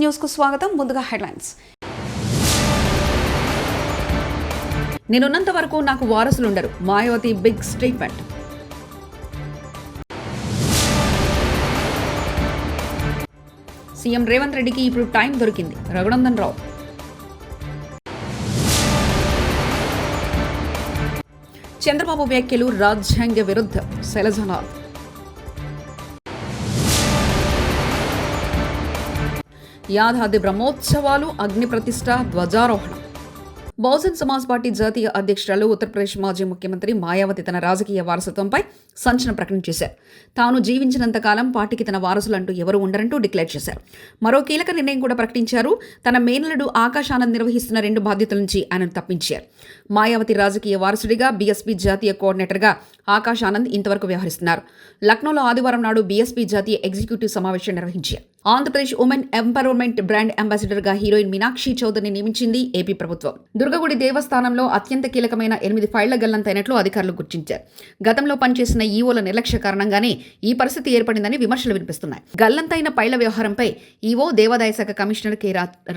News కు స్వాగతం. ముందుగా హెడ్లైన్స్. నేనున్నంత వరకు నాకు వారసులుండరు. Mayawati big statement. CM Revanth రెడ్డికి ఇప్పుడు టైం దొరికింది. రఘునందన్ రావు. చంద్రబాబు వ్యాఖ్యలు రాజ్యాంగ విరుద్ధ. శైలజనాథ్. యాదాద్రి బ్రహ్మోత్సవాలు, అగ్ని ప్రతిష్ఠ, ధ్వజారోహణం. బహుజన్ సమాజ్ పార్టీ జాతీయ అధ్యక్షురాలు, ఉత్తరప్రదేశ్ మాజీ ముఖ్యమంత్రి మాయావతి తన రాజకీయ వారసత్వంపై సంచలన ప్రకటన చేశారు. తాను జీవించినంతకాలం పార్టీకి తన వారసులంటూ ఎవరు ఉండరంటూ డిక్లేర్ చేశారు. మరో కీలక నిర్ణయం కూడా ప్రకటించారు. తన మేనలుడు ఆకాష్ ఆనంద్ నిర్వహిస్తున్న 2 బాధ్యతల నుంచి ఆయనను తప్పించారు. మాయావతి రాజకీయ వారసుడిగా బీఎస్పీ జాతీయ కోఆర్డినేటర్గా ఆకాష్ ఆనంద్ ఇంతవరకు వ్యవహరిస్తున్నారు. లక్నోలో ఆదివారం నాడు బీఎస్పీ జాతీయ ఎగ్జిక్యూటివ్ సమావేశం నిర్వహించారు. ఆంధ్రప్రదేశ్ ఉమెన్ ఎంపవర్మెంట్ బ్రాండ్ అంబాసిడర్గా హీరోయిన్ మీనాక్షి చౌదరిని నియమించింది ఏపీ ప్రభుత్వం. దుర్గగుడి దేవస్థానంలో అత్యంత కీలకమైన 8 ఫైళ్ల గల్లంతైనట్లు అధికారులు గుర్తించారు. గతంలో పనిచేసిన ఈవోల నిర్లక్ష్య కారణంగానే ఈ పరిస్థితి ఏర్పడిందని విమర్శలు వినిపిస్తున్నాయి. గల్లంతైన ఫైళ్ల వ్యవహారంపై ఈవో, దేవాదాయ శాఖ కమిషనర్ కె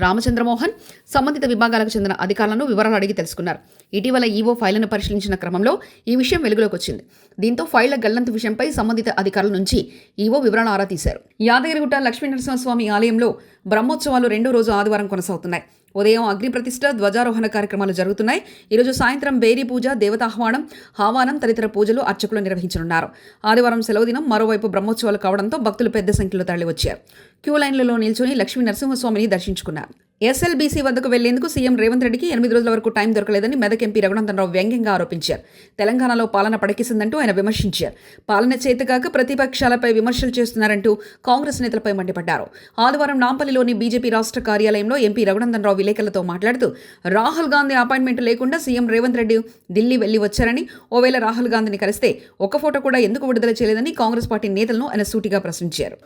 రామచంద్రమోహన్ సంబంధిత విభాగాలకు చెందిన అధికారులను వివరాలు అడిగి తెలుసుకున్నారు. ఇటీవల ఈవో ఫైళ్లను పరిశీలించిన క్రమంలో ఈ విషయం వెలుగులోకి వచ్చింది. దీంతో ఫైళ్ల గల్లంతు విషయంపై సంబంధిత అధికారుల నుంచి ఈవో వివరాలు ఆరా తీశారు. యాదగిరిగుట్ట లక్ష్మీనరసింహస్వామి ఆలయంలో బ్రహ్మోత్సవాలు 2వ రోజు ఆదివారం కొనసాగుతున్నాయి. ఉదయం అగ్ని ప్రతిష్ఠ, ధ్వజారోహణ కార్యక్రమాలు జరుగుతున్నాయి. ఈరోజు సాయంత్రం బేరీ పూజ, దేవతాహ్వానం, హావానం తదితర పూజలు అర్చకులు నిర్వహించనున్నారు. ఆదివారం సెలవు దినం. మరోవైపు బ్రహ్మోత్సవాలు కావడంతో భక్తులు పెద్ద సంఖ్యలో తరలివచ్చారు. క్యూ లైన్లలో నిల్చొని లక్ష్మీ నరసింహస్వామిని దర్శించుకున్నారు. ఎస్ఎల్బీసీ వద్దకు వెళ్లేందుకు సీఎం రేవంత్ రెడ్డికి 8 రోజుల వరకు టైం దొరకలేదని మెదక్ ఎంపీ రఘునందన్ రావు వ్యంగ్యంగా ఆరోపించారు. తెలంగాణలో పాలన పడకేసిందంటూ ఆయన విమర్శించారు. పాలన చేతకాక ప్రతిపక్షాలపై విమర్శలు చేస్తున్నారంటూ కాంగ్రెస్ నేతలపై మండిపడ్డారు. ఆదివారం నాంపల్లిలోని బీజేపీ రాష్ట్ర కార్యాలయంలో ఎంపీ రఘునందన్ రావు విలేకరులతో మాట్లాడుతూ రాహుల్ గాంధీ అపాయింట్మెంట్ లేకుండా సీఎం రేవంత్ రెడ్డి ఢిల్లీ వెళ్లి వచ్చారని, ఓవేళ రాహుల్ గాంధీని కలిస్తే ఒక్క ఫోటో కూడా ఎందుకు విడుదల చేయలేదని కాంగ్రెస్ పార్టీ నేతలను ఆయన సూటిగా ప్రశ్నించారు.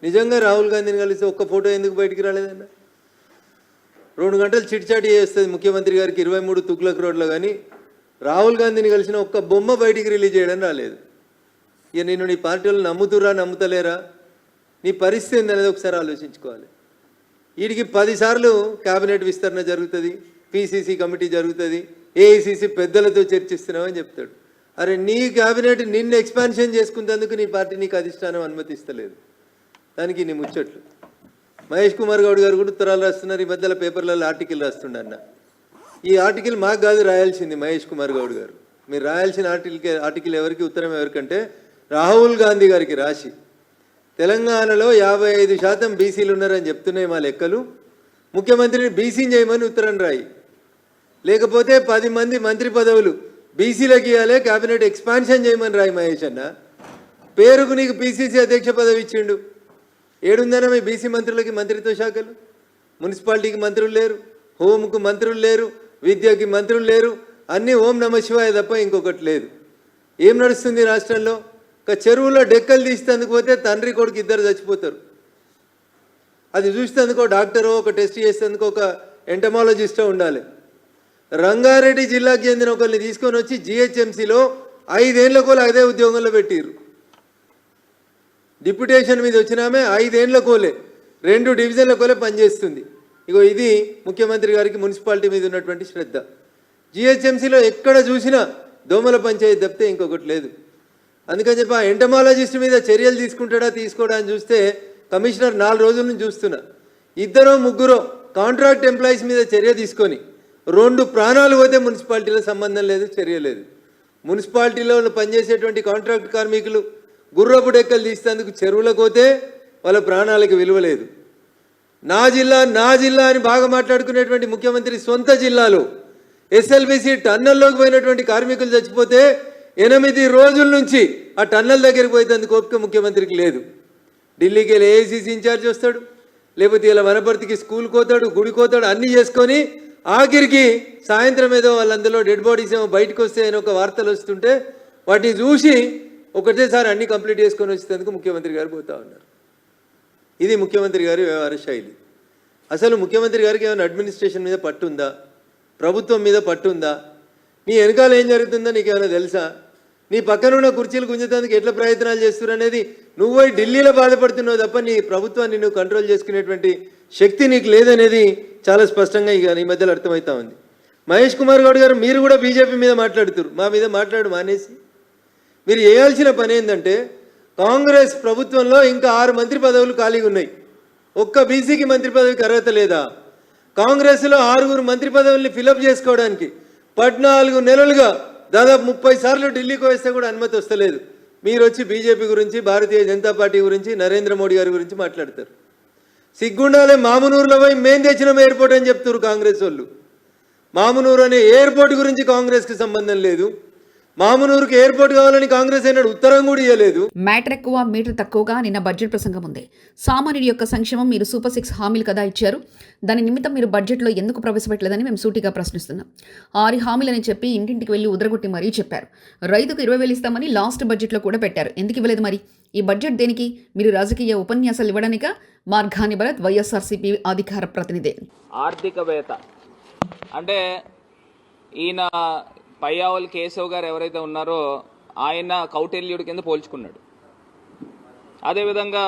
నిజంగా రాహుల్ గాంధీని కలిస్తే ఒక్క ఫోటో ఎందుకు బయటికి రాలేదన్న? 2 గంటలు చిట్చాటి చేస్తుంది ముఖ్యమంత్రి గారికి 23 తుగ్లక్ రోడ్లో, కానీ రాహుల్ గాంధీని కలిసిన ఒక్క బొమ్మ బయటికి రిలీజ్ చేయడం రాలేదు. ఇక నేను నీ పార్టీ వాళ్ళు నమ్ముతురా నమ్ముతలేరా, నీ పరిస్థితి ఏందనేది ఒకసారి ఆలోచించుకోవాలి. వీడికి 10 సార్లు క్యాబినెట్ విస్తరణ జరుగుతుంది, పీసీసీ కమిటీ జరుగుతుంది, ఏఐసీసీ పెద్దలతో చర్చిస్తున్నామని చెప్తాడు. అరే నీ క్యాబినెట్ నిన్ను ఎక్స్పాన్షన్ చేసుకునేందుకు నీ పార్టీ నీకు అధిష్టానం అనుమతిస్తలేదు. దానికి నీ ముచ్చట్లు. మహేష్ కుమార్ గౌడ్ గారు కూడా ఉత్తరాలు రాస్తున్నారు. ఈ మధ్యలో పేపర్లలో ఆర్టికల్ రాస్తుండన్న. ఈ ఆర్టికల్ మాకు కాదు రాయాల్సింది, మహేష్ కుమార్ గౌడ్ గారు. మీరు రాయాల్సిన ఆర్టికల్ ఎవరికి, ఉత్తరం ఎవరికంటే రాహుల్ గాంధీ గారికి రాసి, తెలంగాణలో 55% బీసీలు ఉన్నారని చెప్తున్నాయి మా లెక్కలు, ముఖ్యమంత్రిని బీసీని చేయమని ఉత్తరం రాయి. లేకపోతే 10 మంది మంత్రి పదవులు బీసీలకు ఇవ్వాలి, క్యాబినెట్ ఎక్స్పాన్షన్ చేయమని రాయి. మహేష్ అన్న పేరుకు నీకు పీసీసీ అధ్యక్ష పదవి ఇచ్చిండు. ఏడుందన మీ బీసీ మంత్రులకి మంత్రిత్వ శాఖలు? మున్సిపాలిటీకి మంత్రులు లేరు, హోంకు మంత్రులు లేరు, విద్యకి మంత్రులు లేరు. అన్నీ ఓం నమ శివాయ తప్ప ఇంకొకటి లేదు. ఏం నడుస్తుంది రాష్ట్రంలో? ఒక చెరువులో డెక్కలు తీసేందుకు పోతే తండ్రి కొడుకు 2 చచ్చిపోతారు. అది చూసేందుకు డాక్టరో, ఒక టెస్ట్ చేసేందుకు ఒక ఎంటమాలజిస్టో ఉండాలి. రంగారెడ్డి జిల్లాకు చెందిన ఒకరిని తీసుకొని వచ్చి జిహెచ్ఎంసీలో 5 ఏళ్ల కోలు అదే ఉద్యోగంలో పెట్టిరు. డిప్యుటేషన్ మీద వచ్చినామే 5 ఏళ్ల కోలే, 2 డివిజన్ల కోలే పనిచేస్తుంది. ఇగో ఇది ముఖ్యమంత్రి గారికి మున్సిపాలిటీ మీద ఉన్నటువంటి శ్రద్ధ. జిహెచ్ఎంసీలో ఎక్కడ చూసినా దోమల పంచాయతీ తప్పితే ఇంకొకటి లేదు. అందుకని చెప్పి ఆ ఎంటమాలజిస్ట్ మీద చర్యలు తీసుకుంటాడా తీసుకోడా అని చూస్తే కమిషనర్ 4 రోజుల నుంచి చూస్తున్నా. 2-3 కాంట్రాక్ట్ ఎంప్లాయీస్ మీద చర్య తీసుకొని 2 ప్రాణాలు పోతే మున్సిపాలిటీలో సంబంధం లేదు, చర్య లేదు. మున్సిపాలిటీలో పనిచేసేటువంటి కాంట్రాక్ట్ కార్మికులు గుర్రపు డెక్కలు తీసేందుకు చెరువులకు పోతే వాళ్ళ ప్రాణాలకు విలువ లేదు. నా జిల్లా అని బాగా మాట్లాడుకునేటువంటి ముఖ్యమంత్రి సొంత జిల్లాలో ఎస్ఎల్బీసీ టన్నల్లోకి పోయినటువంటి కార్మికులు చచ్చిపోతే 8 రోజుల నుంచి ఆ టన్నల్ దగ్గరికి పోయేందుకు ఓపిక ముఖ్యమంత్రికి లేదు. ఢిల్లీకి వెళ్ళి ఏఐసీసీ ఇన్ఛార్జ్ వస్తాడు, లేకపోతే ఇలా వనపర్తికి స్కూల్కి పోతాడు, గుడికి పోతాడు, అన్నీ చేసుకొని ఆఖరికి సాయంత్రం ఏదో వాళ్ళందరిలో డెడ్ బాడీస్ ఏమో బయటకు వస్తే అని ఒక వార్తలు వస్తుంటే వాటిని చూసి ఒకటేసారి అన్నీ కంప్లీట్ చేసుకొని వచ్చేందుకు ముఖ్యమంత్రి గారు పోతా ఉన్నారు. ఇది ముఖ్యమంత్రి గారి వ్యవహార శైలి. అసలు ముఖ్యమంత్రి గారికి ఏమైనా అడ్మినిస్ట్రేషన్ మీద పట్టుందా, ప్రభుత్వం మీద పట్టుందా? నీ వెనకాల ఏం జరుగుతుందో నీకేమైనా తెలుసా? నీ పక్కనున్న కుర్చీలు గుంజేందుకు ఎట్లా ప్రయత్నాలు చేస్తున్నారు అనేది నువ్వు ఢిల్లీలో బాధపడుతున్నావు తప్ప నీ ప్రభుత్వాన్ని నువ్వు కంట్రోల్ చేసుకునేటువంటి శక్తి నీకు లేదనేది చాలా స్పష్టంగా ఇక ఈ మధ్యలో అర్థమవుతా ఉంది. మహేష్ కుమార్ గౌడ్ గారు మీరు కూడా బీజేపీ మీద మాట్లాడుతున్నారు, మా మీద మాట్లాడు మానేసి. మీరు చేయాల్సిన పని ఏంటంటే కాంగ్రెస్ ప్రభుత్వంలో ఇంకా 6 మంత్రి పదవులు ఖాళీగా ఉన్నాయి. ఒక్క బీసీకి మంత్రి పదవికి అర్హత లేదా? కాంగ్రెస్లో 6 మంత్రి పదవుల్ని ఫిలప్ చేసుకోవడానికి 14 నెలలుగా దాదాపు 30 సార్లు ఢిల్లీకి వేస్తే కూడా అనుమతి వస్తలేదు. మీరు వచ్చి బీజేపీ గురించి, భారతీయ జనతా పార్టీ గురించి, నరేంద్ర మోడీ గారి గురించి మాట్లాడతారు. సిగ్గుండాలే మామునూరులో పోయి మేం తెచ్చినాం ఎయిర్పోర్ట్ అని చెప్తారు కాంగ్రెస్ వాళ్ళు. మామునూరు అనే ఎయిర్పోర్ట్ గురించి కాంగ్రెస్కి సంబంధం లేదు. మామునూరుకి ఎయిర్పోర్ట్ కావాలని కాంగ్రెస్ అయినాడు ఉత్తరం కూడా ఇవ్వలేదు. మ్యాటర్ ఎక్కువ మీటర్ తక్కువగా నిన్న బడ్జెట్ ప్రసంగం ఉంది. సామాన్యుడి యొక్క సంక్షేమం మీరు సూపర్ 6 హామీలు కదా ఇచ్చారు, దాని నిమిత్తం మీరు బడ్జెట్లో ఎందుకు ప్రవేశపెట్టలేదని మేము సూటిగా ప్రశ్నిస్తున్నాం. 6 హామీలని చెప్పి ఇంటింటికి వెళ్ళి ఉదరగొట్టి మరీ చెప్పారు. రైతుకు 20,000 ఇస్తామని లాస్ట్ బడ్జెట్లో కూడా పెట్టారు. ఎందుకు ఇవ్వలేదు మరి? ఈ బడ్జెట్ దేనికి? మీరు రాజకీయ ఉపన్యాసాలు ఇవ్వడానిక? మార్గాని భరత్, వైఎస్ఆర్సీపీ అధికార ప్రతినిధి. ఆర్థికవేత్త అంటే ఈయన పయ్యావుల కేశవ్ గారు ఎవరైతే ఉన్నారో ఆయన కౌటిల్యుడి కింద పోల్చుకున్నాడు. అదేవిధంగా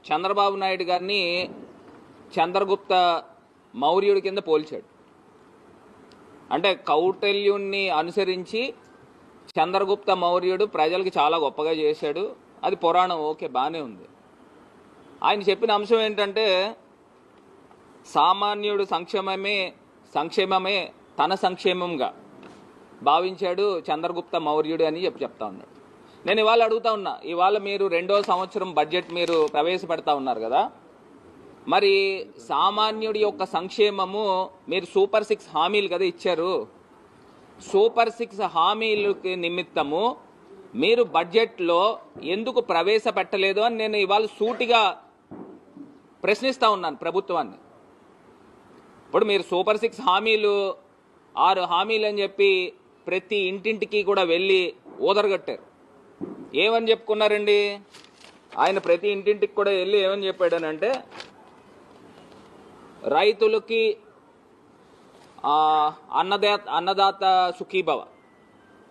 చంద్రబాబు నాయుడు గారిని చంద్రగుప్త మౌర్యుడి కింద పోల్చాడు. అంటే కౌటిల్యుడిని అనుసరించి చంద్రగుప్త మౌర్యుడు ప్రజలకి చాలా గొప్పగా చేశాడు. అది పురాణం, ఓకే, బాగానే ఉంది. ఆయన చెప్పిన అంశం ఏంటంటే సామాన్యుడు సంక్షేమమే తన సంక్షేమంగా భావించాడు చంద్రగుప్త మౌర్యుడు అని చెప్తా ఉన్నాడు. నేను ఇవాళ అడుగుతా ఉన్నా, ఇవాళ మీరు 2వ సంవత్సరం బడ్జెట్ మీరు ప్రవేశపెడతా ఉన్నారు కదా, మరి సామాన్యుడి యొక్క సంక్షేమము మీరు సూపర్ 6 హామీలు కదా ఇచ్చారు. సూపర్ 6 హామీలకి నిమిత్తము మీరు బడ్జెట్లో ఎందుకు ప్రవేశపెట్టలేదు అని నేను ఇవాళ సూటిగా ప్రశ్నిస్తూ ఉన్నాను ప్రభుత్వాన్ని. ఇప్పుడు మీరు సూపర్ 6 హామీలు 6 హామీలు అని చెప్పి ప్రతి ఇంటింటికి కూడా వెళ్ళి ఊదరగట్టారు. ఏమని చెప్పుకున్నారండి? ఆయన ప్రతి ఇంటింటికి కూడా వెళ్ళి ఏమని చెప్పాడనంటే రైతులకి అన్నదాత సుఖీభవ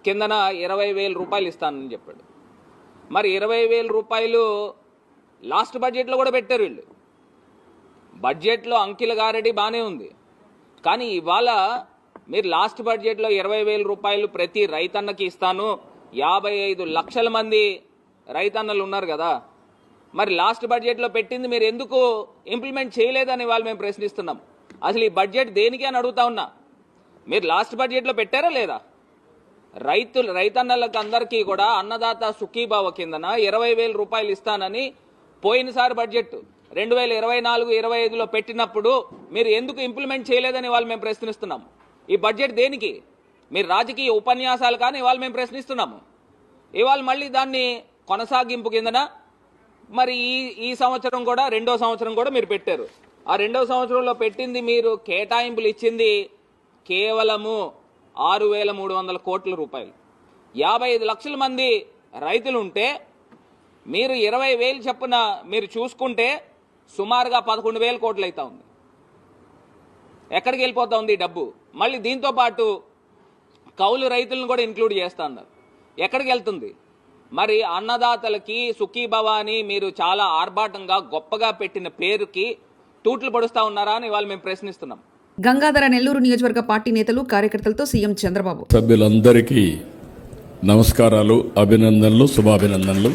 కిందన 20,000 రూపాయలు ఇస్తానని చెప్పాడు. మరి 20,000 రూపాయలు లాస్ట్ బడ్జెట్లో కూడా పెట్టారు వీళ్ళు. బడ్జెట్లో అంకిల గారెడి బాగానే ఉంది, కానీ ఇవాళ మీరు లాస్ట్ బడ్జెట్లో 20,000 రూపాయలు ప్రతి రైతన్నకి ఇస్తాను, 55 లక్షల మంది రైతన్నలు ఉన్నారు కదా, మరి లాస్ట్ బడ్జెట్లో పెట్టింది మీరు ఎందుకు ఇంప్లిమెంట్ చేయలేదని ఇవాళ మేము ప్రశ్నిస్తున్నాం. అసలు ఈ బడ్జెట్ దేనికి అని అడుగుతా ఉన్నా. మీరు లాస్ట్ బడ్జెట్లో పెట్టారా లేదా? రైతన్నలకు అందరికీ కూడా అన్నదాత సుఖీభావ కిందన 20,000 రూపాయలు ఇస్తానని పోయినసారి బడ్జెట్ 2024-25లో పెట్టినప్పుడు మీరు ఎందుకు ఇంప్లిమెంట్ చేయలేదని ఇవాళ మేము ప్రశ్నిస్తున్నాము. ఈ బడ్జెట్ దేనికి? మీరు రాజకీయ ఉపన్యాసాలు కానీ ఇవాళ మేము ప్రశ్నిస్తున్నాము. ఇవాళ మళ్ళీ దాన్ని కొనసాగింపు కిందన మరి ఈ సంవత్సరం కూడా 2వ సంవత్సరం కూడా మీరు పెట్టారు. ఆ 2వ సంవత్సరంలో పెట్టింది మీరు కేటాయింపులు ఇచ్చింది కేవలము 6,300 కోట్ల రూపాయలు. 55 లక్షల మంది రైతులు ఉంటే మీరు 20,000 చొప్పున మీరు చూసుకుంటే సుమారుగా 11,000 కోట్లు అవుతా ఉంది. ఎక్కడికి వెళ్ళిపోతా ఉంది ఈ డబ్బు? మళ్ళీ దీంతో పాటు కౌలు రైతులను కూడా ఇంక్లూడ్ చేస్తా ఉన్నారు. ఎక్కడికి వెళ్తుంది? మరి అన్నదాతలకి సుఖీభవ అని మీరు చాలా ఆర్భాటంగా గొప్పగా పెట్టిన పేరుకి తూట్లు పడుస్తా ఉన్నారా అని ఇవాళ మేము ప్రశ్నిస్తున్నాం. గంగాధర నెల్లూరు నియోజకవర్గ పార్టీ నేతలు, కార్యకర్తలతో సీఎం చంద్రబాబు. సభ్యులందరికీ నమస్కారాలు, అభినందనలు, శుభాభినందనలు.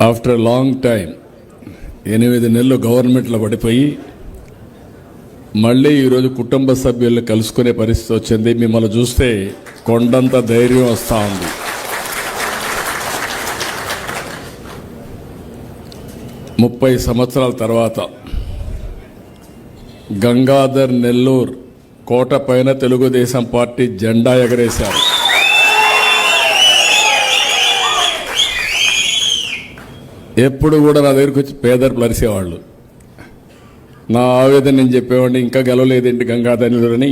ఆఫ్టర్ ఎ లాంగ్ టైం 8 నెలలు గవర్నమెంట్లో పడిపోయి మళ్ళీ ఈరోజు కుటుంబ సభ్యులను కలుసుకునే పరిస్థితి వచ్చింది. మిమ్మల్ని చూస్తే కొండంత ధైర్యం వస్తూ ఉంది. ముప్పై సంవత్సరాల తర్వాత గంగాధర్ నెల్లూరు కోట పైన తెలుగుదేశం పార్టీ జెండా ఎగరేశారు. ఎప్పుడు కూడా నా దగ్గరికి వచ్చి పేదలు అరిసేవాళ్ళు. నా ఆవేదన నేను చెప్పేవాడిని, ఇంకా గెలవలేదేంటి గంగాధర్ నెల్లూరు అని.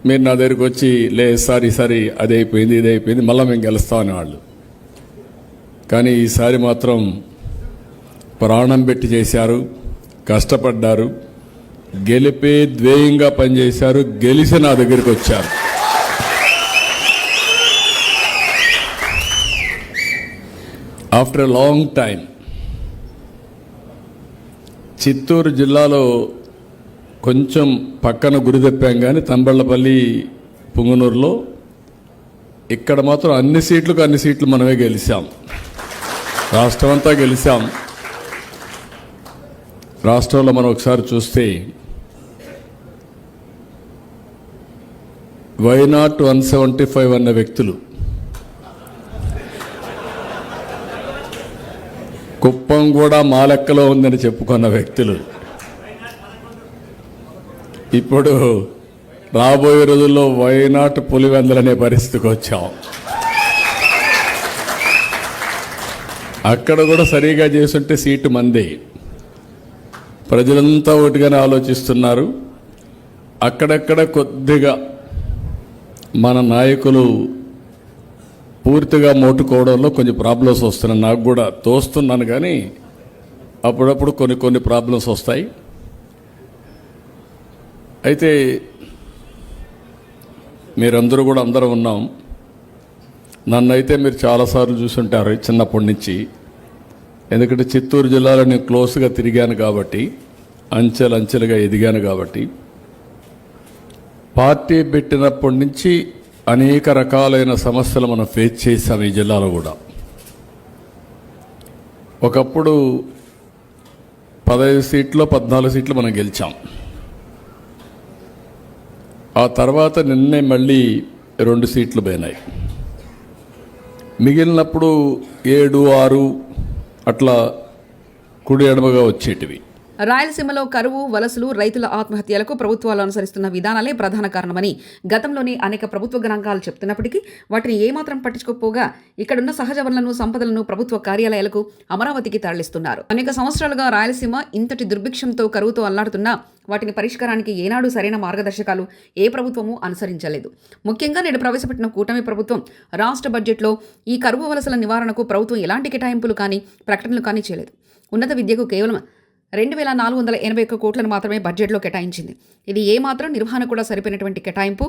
మీరు నా దగ్గరికి వచ్చి లేదు సార్ ఈసారి అది అయిపోయింది ఇది అయిపోయింది మళ్ళీ మేము గెలుస్తాం అనేవాళ్ళు. కానీ ఈసారి మాత్రం ప్రాణం పెట్టి చేశారు, కష్టపడ్డారు, గెలిపే ధ్యేయంగా పనిచేశారు, గెలిచి నా దగ్గరికి వచ్చారు. After a long time Chittoor జిల్లాలో కొంచెం పక్కన గురి తెప్పాం కానీ తంబళ్ళపల్లి పుంగనూరులో ఇక్కడ మాత్రం అన్ని సీట్లు మనమే గెలిచాం. రాష్ట్రం అంతా గెలిచాం. రాష్ట్రంలో మనం ఒకసారి చూస్తే వైనాట్ 175 అన్న వ్యక్తులు, కుప్పం కూడా మా లెక్కలో ఉందని చెప్పుకున్న వ్యక్తులు ఇప్పుడు రాబోయే రోజుల్లో వైనాట్ పులివెందలనే పరిస్థితికి వచ్చాం. అక్కడ కూడా సరిగా చేస్తుంటే సీటు మందే. ప్రజలంతా ఒకటిగానే ఆలోచిస్తున్నారు. అక్కడక్కడ కొద్దిగా మన నాయకులు పూర్తిగా మోటుకోవడంలో కొన్ని ప్రాబ్లమ్స్ వస్తున్నాయి. నాకు కూడా తోస్తున్నాను కానీ అప్పుడప్పుడు కొన్ని ప్రాబ్లమ్స్ వస్తాయి. అయితే మీరందరూ కూడా అందరూ ఉన్నాం. నన్నైతే మీరు చాలాసార్లు చూసుంటారు చిన్నప్పటి నుంచి. ఎందుకంటే చిత్తూరు జిల్లాలో నేను క్లోజ్గా తిరిగాను కాబట్టి, అంచెలంచెలుగా ఎదిగాను కాబట్టి, పార్టీ పెట్టినప్పటి నుంచి అనేక రకాలైన సమస్యలు మనం ఫేస్ చేసాం ఈ జిల్లాలో కూడా. ఒకప్పుడు 15 సీట్లు 14 సీట్లు మనం గెలిచాం. ఆ తర్వాత నిన్నే మళ్ళీ 2 సీట్లు పోయినాయి. మిగిలినప్పుడు 7, 6 అట్లా కుడి ఎడమగా వచ్చేటివి. రాయలసీమలో కరువు, వలసలు, రైతుల ఆత్మహత్యలకు ప్రభుత్వాలు అనుసరిస్తున్న విధానాలే ప్రధాన కారణమని గతంలోనే అనేక ప్రభుత్వ గణాంకాలు చెప్తున్నప్పటికీ వాటిని ఏమాత్రం పట్టించుకోకపోగా ఇక్కడున్న సహజ వనరులను, సంపదలను ప్రభుత్వ కార్యాలయాలకు, అమరావతికి తరలిస్తున్నారు. అనేక సంవత్సరాలుగా రాయలసీమ ఇంతటి దుర్భిక్షంతో, కరువుతో అల్లాడుతున్నా వాటిని పరిష్కారానికి ఏనాడు సరైన మార్గదర్శకాలు ఏ ప్రభుత్వము అనుసరించలేదు. ముఖ్యంగా నేడు ప్రవేశపెట్టిన కూటమి ప్రభుత్వం రాష్ట్ర బడ్జెట్లో ఈ కరువు, వలసల నివారణకు ప్రభుత్వం ఎలాంటి కేటాయింపులు కానీ ప్రకటనలు కానీ చేయలేదు. ఉన్నత విద్యకు కేవలం 2,481 కోట్లను మాత్రమే బడ్జెట్లో కేటాయించింది. ఇది ఏమాత్రం నిర్వహణ కూడా సరిపోయినటువంటి కేటాయింపు.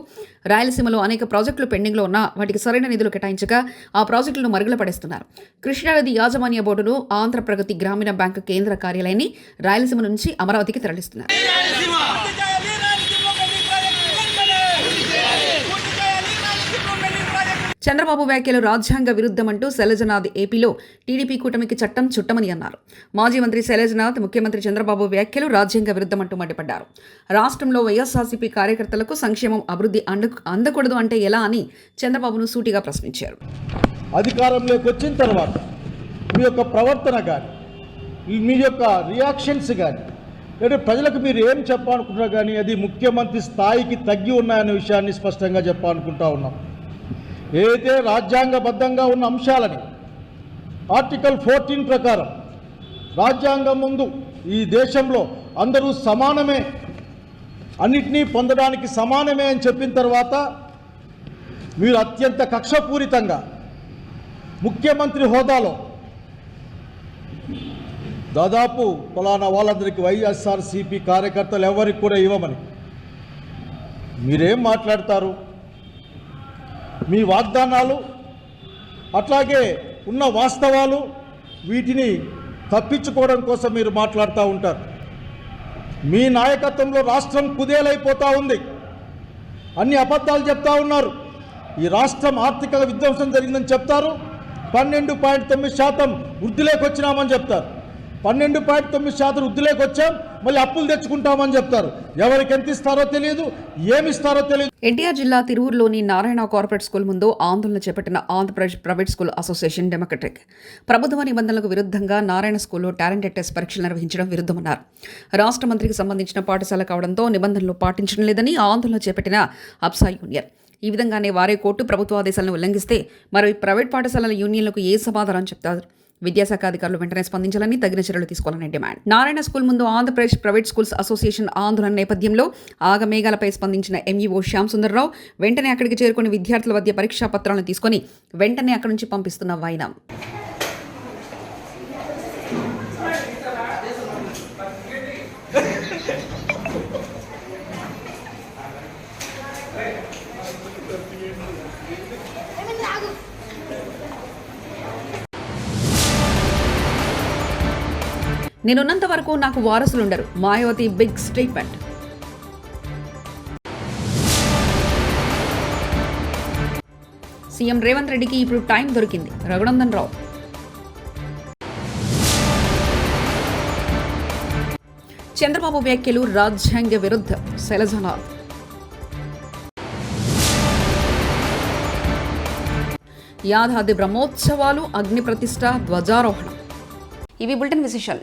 రాయలసీమలో అనేక ప్రాజెక్టులు పెండింగ్లో ఉన్నా వాటికి సరైన నిధులు కేటాయించక ఆ ప్రాజెక్టులను మరుగుల పడేస్తున్నారు. కృష్ణానది యాజమాన్య బోర్డును, ఆంధ్రప్రగతి గ్రామీణ బ్యాంకు కేంద్ర కార్యాలయాన్ని రాయలసీమ నుంచి అమరావతికి తరలిస్తున్నారు. చంద్రబాబు వ్యాఖ్యలు రాజ్యాంగ విరుద్ధమంటూ శైలజనాథ్ ఏపీలో టీడీపీ కూటమికి చట్టం చుట్టమని అన్నారు. మాజీ మంత్రి శైలజనాథ్ ముఖ్యమంత్రి చంద్రబాబు వ్యాఖ్యలు రాజ్యాంగ విరుద్ధమంటూ మండిపడ్డారు. రాష్ట్రంలో వైఎస్ఆర్సీపీ కార్యకర్తలకు సంక్షేమం, అభివృద్ధి అందకూడదు అంటే ఎలా అని చంద్రబాబును సూటిగా ప్రశ్నించారు. అధికారంలోకి వచ్చిన తర్వాత మీ యొక్క ప్రవర్తన కానీ, మీ యొక్క రియాక్షన్స్ కానీ, లేదా ప్రజలకు మీరు ఏం చెప్పాలనుకుంటున్నా కానీ అది ముఖ్యమంత్రి స్థాయికి తగ్గి ఉన్నాయనే విషయాన్ని స్పష్టంగా చెప్పాలనుకుంటా ఉన్నాం. ఏదైతే రాజ్యాంగబద్ధంగా ఉన్న అంశాలని ఆర్టికల్ 14 ప్రకారం రాజ్యాంగం ముందు ఈ దేశంలో అందరూ సమానమే, అన్నిటినీ పొందడానికి సమానమే అని చెప్పిన తర్వాత మీరు అత్యంత కక్షపూరితంగా ముఖ్యమంత్రి హోదాలో దాదాపు ఫలానా వాళ్ళందరికీ వైఎస్ఆర్సీపీ కార్యకర్తలు ఎవరికి కూడా ఇవ్వమని మీరేం మాట్లాడతారు? మీ వాగ్దానాలు అట్లాగే ఉన్న వాస్తవాలు వీటిని తప్పించుకోవడం కోసం మీరు మాట్లాడుతూ ఉంటారు. మీ నాయకత్వంలో రాష్ట్రం కుదేలైపోతూ ఉంది. అన్ని అబద్ధాలు చెప్తా ఉన్నారు. ఈ రాష్ట్రం ఆర్థిక విధ్వంసం జరిగిందని చెప్తారు. 12.9% వృద్ధిలోకి వచ్చినామని చెప్తారు. 12.9% వృద్ధిలోకి వచ్చాం, మళ్ళీ అప్పులు తెచ్చుకుంటామని చెప్తారు. ఎవరికి ఎంత ఇస్తారో తెలియదు, ఏమిస్తారో తెలియదు. ఎన్టీఆర్ జిల్లా తిరువూరులోని నారాయణ కార్పొరేట్ స్కూల్ ముందు ఆందోళన చేపట్టిన Andhra Pradesh private school association democratic ప్రభుత్వ నిబంధనలకు విరుద్ధంగా నారాయణ స్కూల్లో టాలెంటెడ్ టెస్ట్ పరీక్షలు నిర్వహించడం విరుద్ధమన్నారు. రాష్ట్ర మంత్రికి సంబంధించిన పాఠశాల కావడంతో నిబంధనలు పాటించడం లేదని ఆందోళన చేపట్టిన అప్సా యూనియన్. ఈ విధంగానే వారే కోర్టు ప్రభుత్వ ఆదేశాలను ఉల్లంఘిస్తే మరి ప్రైవేట్ పాఠశాలల యూనియన్లకు ఏ సమాధానం చెప్తారు? విద్యాశాఖ అధికారులు వెంటనే స్పందించాలని, తగిన చర్యలు తీసుకోవాలని డిమాండ్. నారాయణ స్కూల్ ముందు ఆంధ్రప్రదేశ్ ప్రైవేట్ స్కూల్స్ అసోసియేషన్ ఆందోళన నేపథ్యంలో ఆగమేఘాలపై స్పందించిన ఎంఈఓ శ్యామ్ సుందర్రావు వెంటనే అక్కడికి చేరుకుని విద్యార్థుల వద్ద పరీక్షా పత్రాలను తీసుకుని వెంటనే అక్కడి నుంచి పంపిస్తున్న వైనం. నేనున్నంత వరకు నాకు వారసులుండరు. Mayawati big statement. CM Revanth రెడ్డికి ఇప్పుడు టైం దొరికింది. రఘునందన్ రావు. చంద్రబాబు వ్యాఖ్యలు రాజ్యాంగ విరుద్ధ. శైలజనాథ్. యాదాద్రి బ్రహ్మోత్సవాలు, అగ్ని ప్రతిష్ఠ, ధ్వజారోహణం. ఇవి బులెటిన్ విశేషాలు.